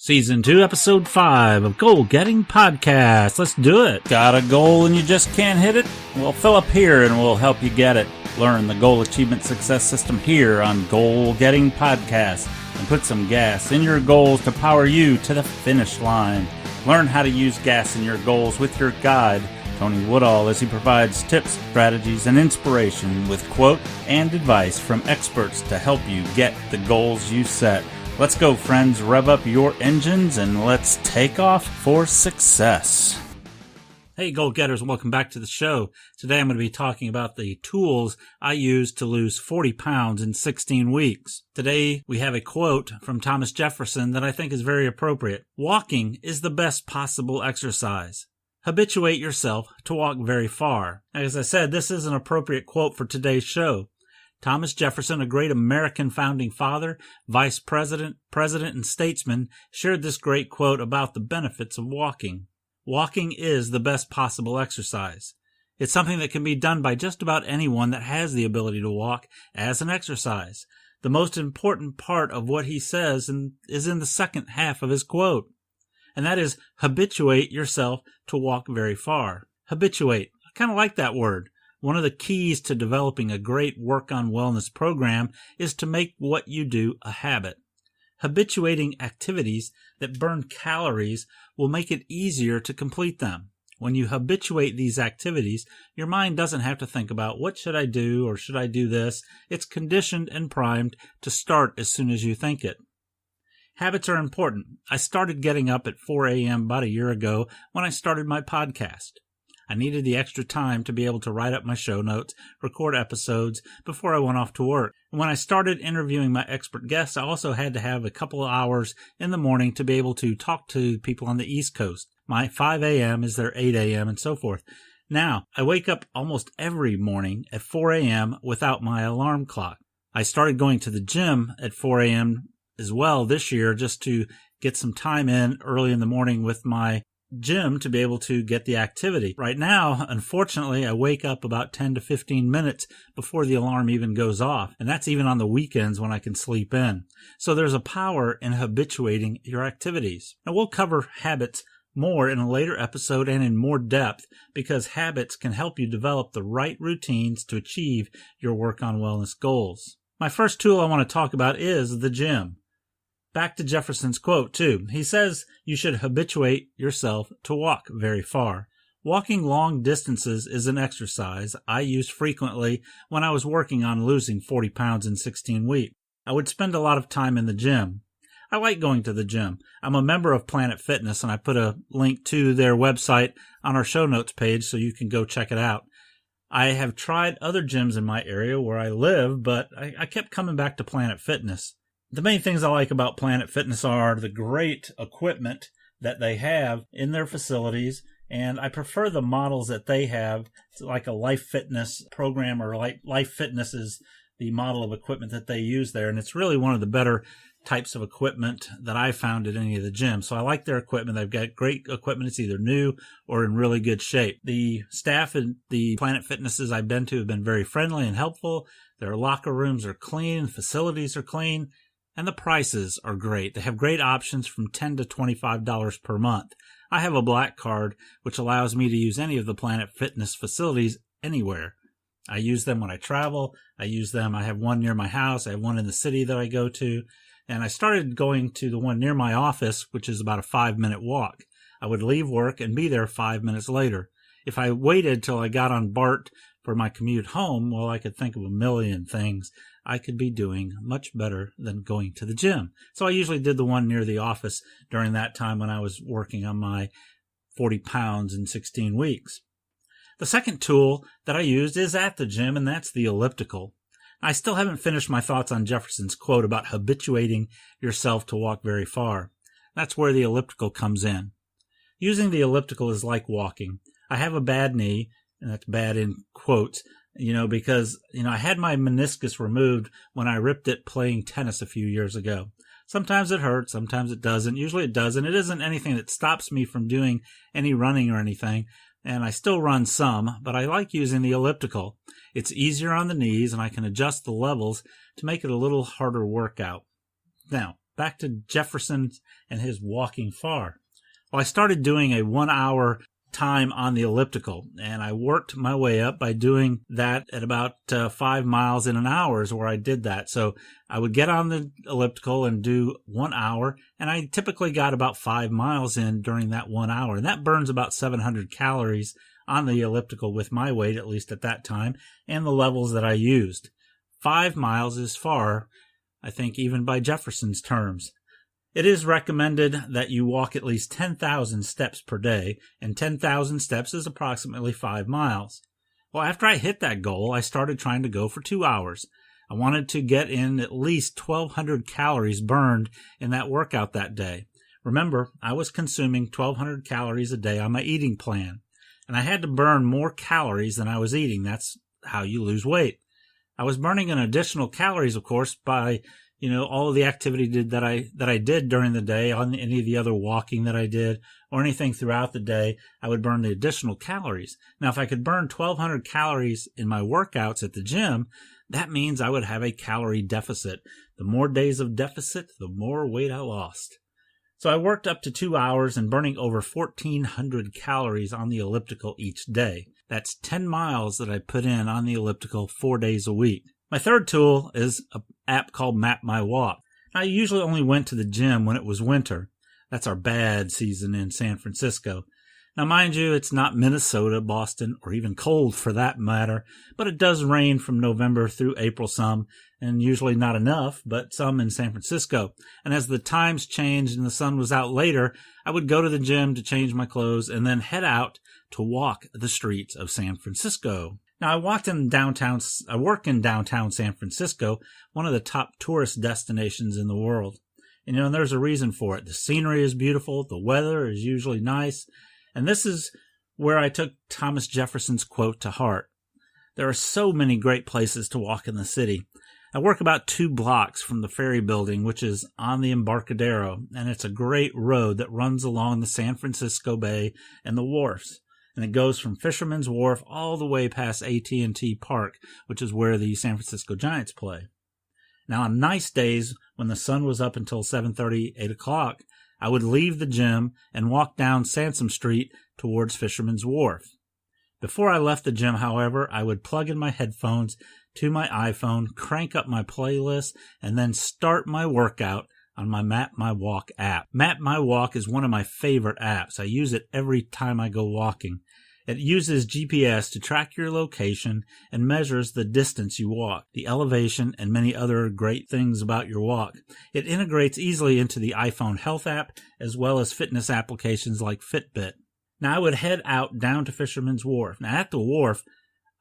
Season 2, Episode 5 of Goal Getting Podcast. Let's do it. Got a goal and you just can't hit it? Well, fill up here and we'll help you get it. Learn the Goal Achievement Success System here on Goal Getting Podcast and put some gas in your goals to power you to the finish line. Learn how to use gas in your goals with your guide, Tony Woodall, as he provides tips, strategies, and inspiration with quote and advice from experts to help you get the goals you set. Let's go, friends. Rev up your engines and let's take off for success. Hey, goal getters, welcome back to the show. Today I'm going to be talking about the tools I use to lose 40 pounds in 16 weeks. Today we have a quote from Thomas Jefferson that I think is very appropriate. Walking is the best possible exercise. Habituate yourself to walk very far. As I said, this is an appropriate quote for today's show. Thomas Jefferson, a great American founding father, vice president, president, and statesman, shared this great quote about the benefits of walking. Walking is the best possible exercise. It's something that can be done by just about anyone that has the ability to walk as an exercise. The most important part of what he says is in the second half of his quote, and that is habituate yourself to walk very far. Habituate. I kind of like that word. One of the keys to developing a great work on wellness program is to make what you do a habit. Habituating activities that burn calories will make it easier to complete them. When you habituate these activities, your mind doesn't have to think about what should I do or should I do this. It's conditioned and primed to start as soon as you think it. Habits are important. I started getting up at 4 a.m. about a year ago when I started my podcast. I needed the extra time to be able to write up my show notes, record episodes before I went off to work. And when I started interviewing my expert guests, I also had to have a couple of hours in the morning to be able to talk to people on the East Coast. My 5 a.m. is their 8 a.m. and so forth. Now, I wake up almost every morning at 4 a.m. without my alarm clock. I started going to the gym at 4 a.m. as well this year just to get some time in early in the morning with my gym to be able to get the activity. Right now, unfortunately, I wake up about 10 to 15 minutes before the alarm even goes off, and that's even on the weekends when I can sleep in. So there's a power in habituating your activities. Now, we'll cover habits more in a later episode and in more depth because habits can help you develop the right routines to achieve your work on wellness goals. My first tool I want to talk about is the gym. Back to Jefferson's quote, too. He says you should habituate yourself to walk very far. Walking long distances is an exercise I used frequently when I was working on losing 40 pounds in 16 weeks. I would spend a lot of time in the gym. I like going to the gym. I'm a member of Planet Fitness, and I put a link to their website on our show notes page so you can go check it out. I have tried other gyms in my area where I live, but I kept coming back to Planet Fitness. The main things I like about Planet Fitness are the great equipment that they have in their facilities, and I prefer the models that they have. It's like a Life Fitness program, or Life Fitness is the model of equipment that they use there, and it's really one of the better types of equipment that I found at any of the gyms. So I like their equipment. They've got great equipment. It's either new or in really good shape. The staff at the Planet Fitnesses I've been to have been very friendly and helpful. Their locker rooms are clean, facilities are clean, and the prices are great. They have great options from $10 to $25 per month. I have a black card, which allows me to use any of the Planet Fitness facilities anywhere. I use them when I travel. I have one near my house. I have one in the city that I go to. And I started going to the one near my office, which is about a 5-minute walk. I would leave work and be there 5 minutes later. If I waited till I got on BART for my commute home, well, I could think of a million things I could be doing much better than going to the gym. So I usually did the one near the office during that time when I was working on my 40 pounds in 16 weeks. The second tool that I used is at the gym, and that's the elliptical. I still haven't finished my thoughts on Jefferson's quote about habituating yourself to walk very far. That's where the elliptical comes in. Using the elliptical is like walking. I have a bad knee, and that's bad in quotes, because I had my meniscus removed when I ripped it playing tennis a few years ago. Sometimes it hurts, sometimes it doesn't. Usually it doesn't. It isn't anything that stops me from doing any running or anything, and I still run some, but I like using the elliptical. It's easier on the knees, and I can adjust the levels to make it a little harder workout. Now, back to Jefferson and his walking far. Well, I started doing a 1 hour time on the elliptical, and I worked my way up by doing that at about 5 miles in an hour is where I did that. So I would get on the elliptical and do 1 hour, and I typically got about 5 miles in during that 1 hour, and that burns about 700 calories on the elliptical with my weight, at least at that time, and the levels that I used. 5 miles is far, I think, even by Jefferson's terms. It is recommended that you walk at least 10,000 steps per day, and 10,000 steps is approximately 5 miles. Well, after I hit that goal, I started trying to go for 2 hours. I wanted to get in at least 1,200 calories burned in that workout that day. Remember, I was consuming 1,200 calories a day on my eating plan, and I had to burn more calories than I was eating. That's how you lose weight. I was burning an additional calories, of course, by all of the activity that I did during the day, on any of the other walking that I did, or anything throughout the day, I would burn the additional calories. Now, if I could burn 1,200 calories in my workouts at the gym, that means I would have a calorie deficit. The more days of deficit, the more weight I lost. So I worked up to 2 hours and burning over 1,400 calories on the elliptical each day. That's 10 miles that I put in on the elliptical 4 days a week. My third tool is an app called Map My Walk. I usually only went to the gym when it was winter. That's our bad season in San Francisco. Now, mind you, it's not Minnesota, Boston, or even cold for that matter, but it does rain from November through April some, and usually not enough, but some in San Francisco. And as the times changed and the sun was out later, I would go to the gym to change my clothes and then head out to walk the streets of San Francisco. Now, I work in downtown San Francisco, one of the top tourist destinations in the world. And there's a reason for it. The scenery is beautiful, the weather is usually nice, and this is where I took Thomas Jefferson's quote to heart. There are so many great places to walk in the city. I work about 2 blocks from the ferry building, which is on the Embarcadero, and it's a great road that runs along the San Francisco Bay and the wharfs. And it goes from Fisherman's Wharf all the way past AT&T Park, which is where the San Francisco Giants play. Now, on nice days, when the sun was up until 7:30, 8 o'clock, I would leave the gym and walk down Sansom Street towards Fisherman's Wharf. Before I left the gym, however, I would plug in my headphones to my iPhone, crank up my playlist, and then start my workout on my Map My Walk app. Map My Walk is one of my favorite apps. I use it every time I go walking. It uses GPS to track your location and measures the distance you walk, the elevation, and many other great things about your walk. It integrates easily into the iPhone Health app as well as fitness applications like Fitbit. Now I would head out down to Fisherman's Wharf. Now at the wharf,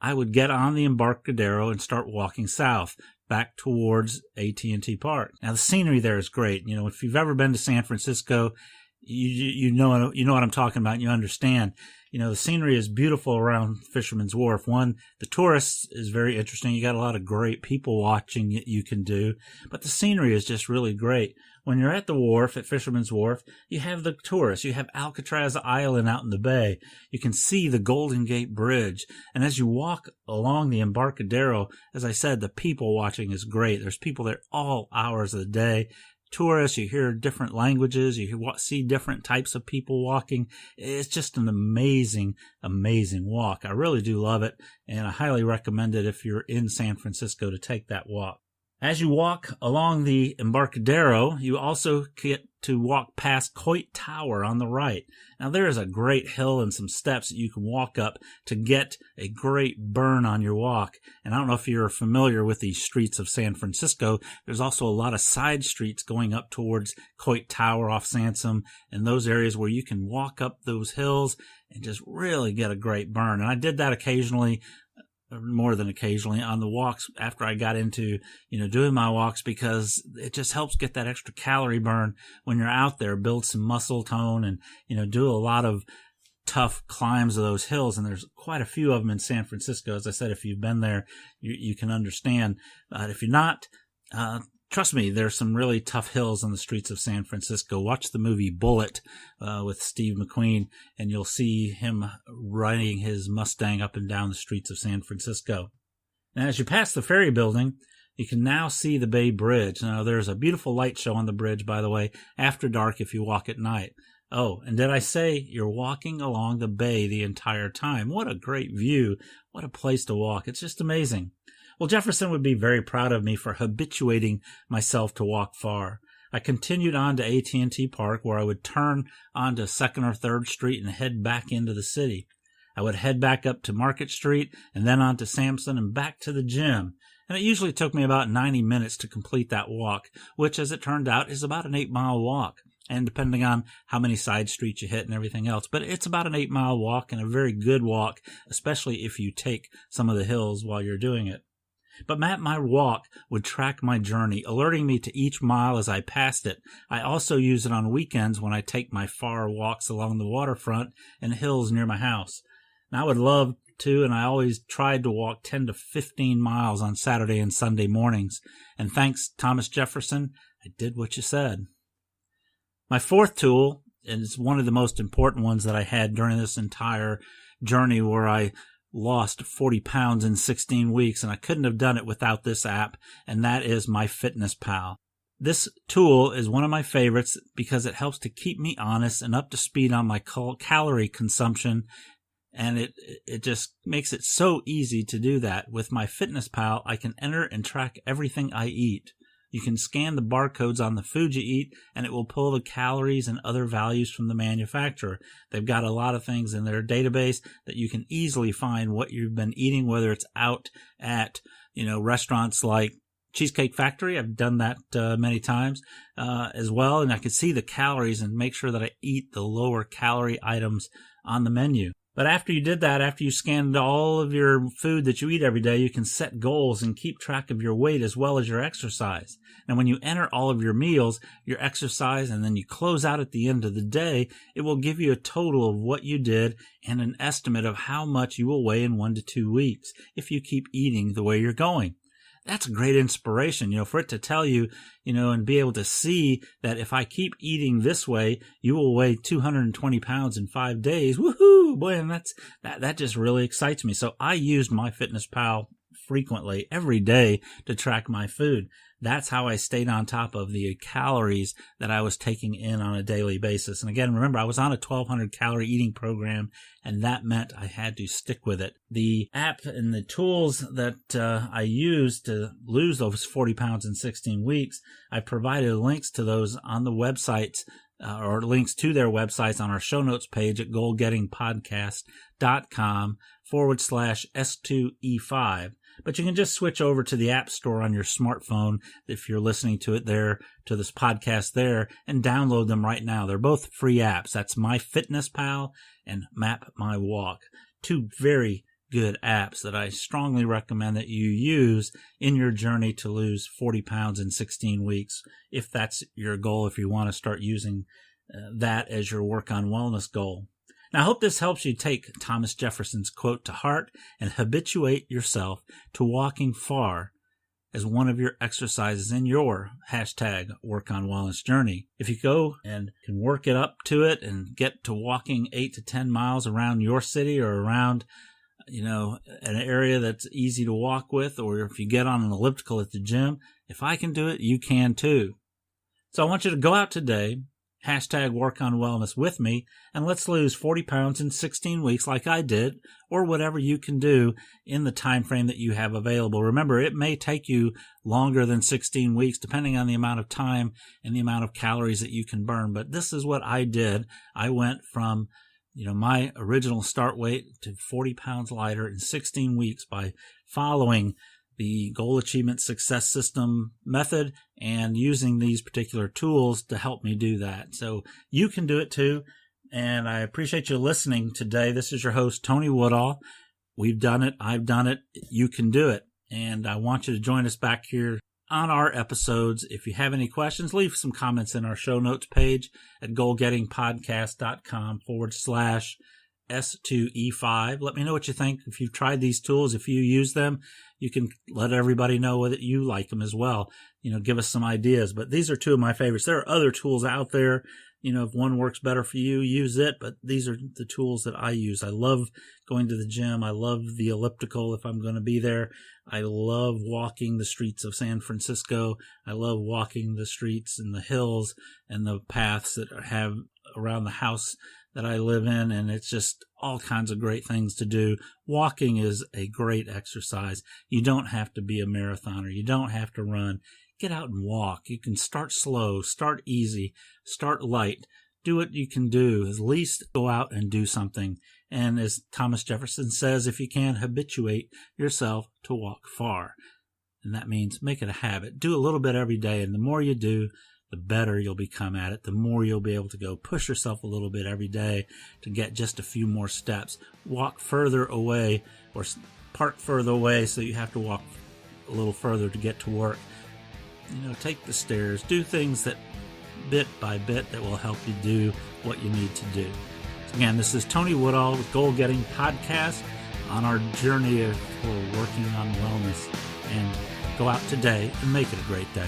I would get on the Embarcadero and start walking south, back towards AT&T Park. Now the scenery there is great. If you've ever been to San Francisco, you know what I'm talking about, and you understand. The scenery is beautiful around Fisherman's Wharf. One, the tourists is very interesting. You got a lot of great people watching that you can do, but the scenery is just really great. When you're at the wharf, at Fisherman's Wharf, you have the tourists. You have Alcatraz Island out in the bay. You can see the Golden Gate Bridge. And as you walk along the Embarcadero, as I said, the people watching is great. There's people there all hours of the day. Tourists, you hear different languages, you see different types of people walking. It's just an amazing, amazing walk. I really do love it, and I highly recommend it if you're in San Francisco to take that walk. As you walk along the Embarcadero, you also get to walk past Coit Tower on the right. Now, there is a great hill and some steps that you can walk up to get a great burn on your walk. And I don't know if you're familiar with the streets of San Francisco. There's also a lot of side streets going up towards Coit Tower off Sansom and those areas where you can walk up those hills and just really get a great burn. And I did that occasionally, more than occasionally, on the walks after I got into, doing my walks, because it just helps get that extra calorie burn when you're out there, build some muscle tone, and, do a lot of tough climbs of those hills. And there's quite a few of them in San Francisco. As I said, if you've been there, you can understand. If you're not, trust me, there's some really tough hills on the streets of San Francisco. Watch the movie Bullet with Steve McQueen, and you'll see him riding his Mustang up and down the streets of San Francisco. Now, as you pass the ferry building, You can now see the Bay Bridge. Now, there's a beautiful light show on the bridge, by the way, after dark if you walk at night. Oh, and did I say you're walking along the bay the entire time? What a great view. What a place to walk. It's just amazing. Well, Jefferson would be very proud of me for habituating myself to walk far. I continued on to AT&T Park, where I would turn onto 2nd or 3rd Street and head back into the city. I would head back up to Market Street and then on to Sampson and back to the gym. And it usually took me about 90 minutes to complete that walk, which, as it turned out, is about an 8-mile walk. And depending on how many side streets you hit and everything else. But it's about an 8-mile walk and a very good walk, especially if you take some of the hills while you're doing it. But my walk would track my journey, alerting me to each mile as I passed it. I also use it on weekends when I take my far walks along the waterfront and hills near my house. And I would love to, and I always tried to walk 10 to 15 miles on Saturday and Sunday mornings. And thanks, Thomas Jefferson, I did what you said. My fourth tool, and it's one of the most important ones that I had during this entire journey where I lost 40 pounds in 16 weeks, and I couldn't have done it without this app, and that is MyFitnessPal. This tool is one of my favorites because it helps to keep me honest and up to speed on my calorie consumption, and it just makes it so easy to do that. With MyFitnessPal, I can enter and track everything I eat. You can scan the barcodes on the food you eat, and it will pull the calories and other values from the manufacturer. They've got a lot of things in their database that you can easily find what you've been eating, whether it's out at, restaurants like Cheesecake Factory. I've done that many times as well, and I can see the calories and make sure that I eat the lower calorie items on the menu. But after you did that, after you scanned all of your food that you eat every day, you can set goals and keep track of your weight as well as your exercise. And when you enter all of your meals, your exercise, and then you close out at the end of the day, it will give you a total of what you did and an estimate of how much you will weigh in 1 to 2 weeks if you keep eating the way you're going. That's a great inspiration, for it to tell you, and be able to see that if I keep eating this way, you will weigh 220 pounds in 5 days. Woohoo! Boy, and that just really excites me. So I use MyFitnessPal frequently every day to track my food. That's how I stayed on top of the calories that I was taking in on a daily basis. And again, remember, I was on a 1,200 calorie eating program, and that meant I had to stick with it. The app and the tools that I used to lose those 40 pounds in 16 weeks, I provided links to those on the websites or links to their websites on our show notes page at goalgettingpodcast.com/S2-E5. But you can just switch over to the App Store on your smartphone if you're listening to it there, to this podcast there, and download them right now. They're both free apps. That's MyFitnessPal and Map My Walk. 2 very good apps that I strongly recommend that you use in your journey to lose 40 pounds in 16 weeks, if that's your goal, if you want to start using that as your work on wellness goal. Now, I hope this helps you take Thomas Jefferson's quote to heart and habituate yourself to walking far as one of your exercises in your #work on wellness journey. If you go and can work it up to it and get to walking 8 to 10 miles around your city or around, an area that's easy to walk with, or if you get on an elliptical at the gym, if I can do it, you can too. So I want you to go out today, #work on wellness with me, and let's lose 40 pounds in 16 weeks like I did, or whatever you can do in the time frame that you have available. Remember, it may take you longer than 16 weeks, depending on the amount of time and the amount of calories that you can burn. But this is what I did. I went from my original start weight to 40 pounds lighter in 16 weeks by following the Goal Achievement Success System method and using these particular tools to help me do that. So you can do it too. And I appreciate you listening today. This is your host, Tony Woodall. We've done it. I've done it. You can do it. And I want you to join us back here on our episodes. If you have any questions, leave some comments in our show notes page at goalgettingpodcast.com/S2E5. Let me know what you think. If you've tried these tools, if you use them, you can let everybody know that you like them as well. Give us some ideas. But these are 2 of my favorites. There are other tools out there If one works better for you, use it, but these are the tools that I use. I love going to the gym. I love the elliptical if I'm going to be there. I love walking the streets of San Francisco. I love walking the streets and the hills and the paths that have around the house that I live in, and it's just all kinds of great things to do. Walking is a great exercise. You don't have to be a marathoner. You don't have to run. Get out and walk. You can start slow, start easy, start light. Do what you can do. At least go out and do something. And as Thomas Jefferson says, if you can, habituate yourself to walk far. And that means make it a habit. Do a little bit every day, and the more you do, the better you'll become at it. The more you'll be able to go push yourself a little bit every day to get just a few more steps. Walk further away or park further away so you have to walk a little further to get to work. Take the stairs. Do things that bit by bit that will help you do what you need to do. So again, this is Tony Woodall with Goal Getting Podcast on our journey for working on wellness. And go out today and make it a great day.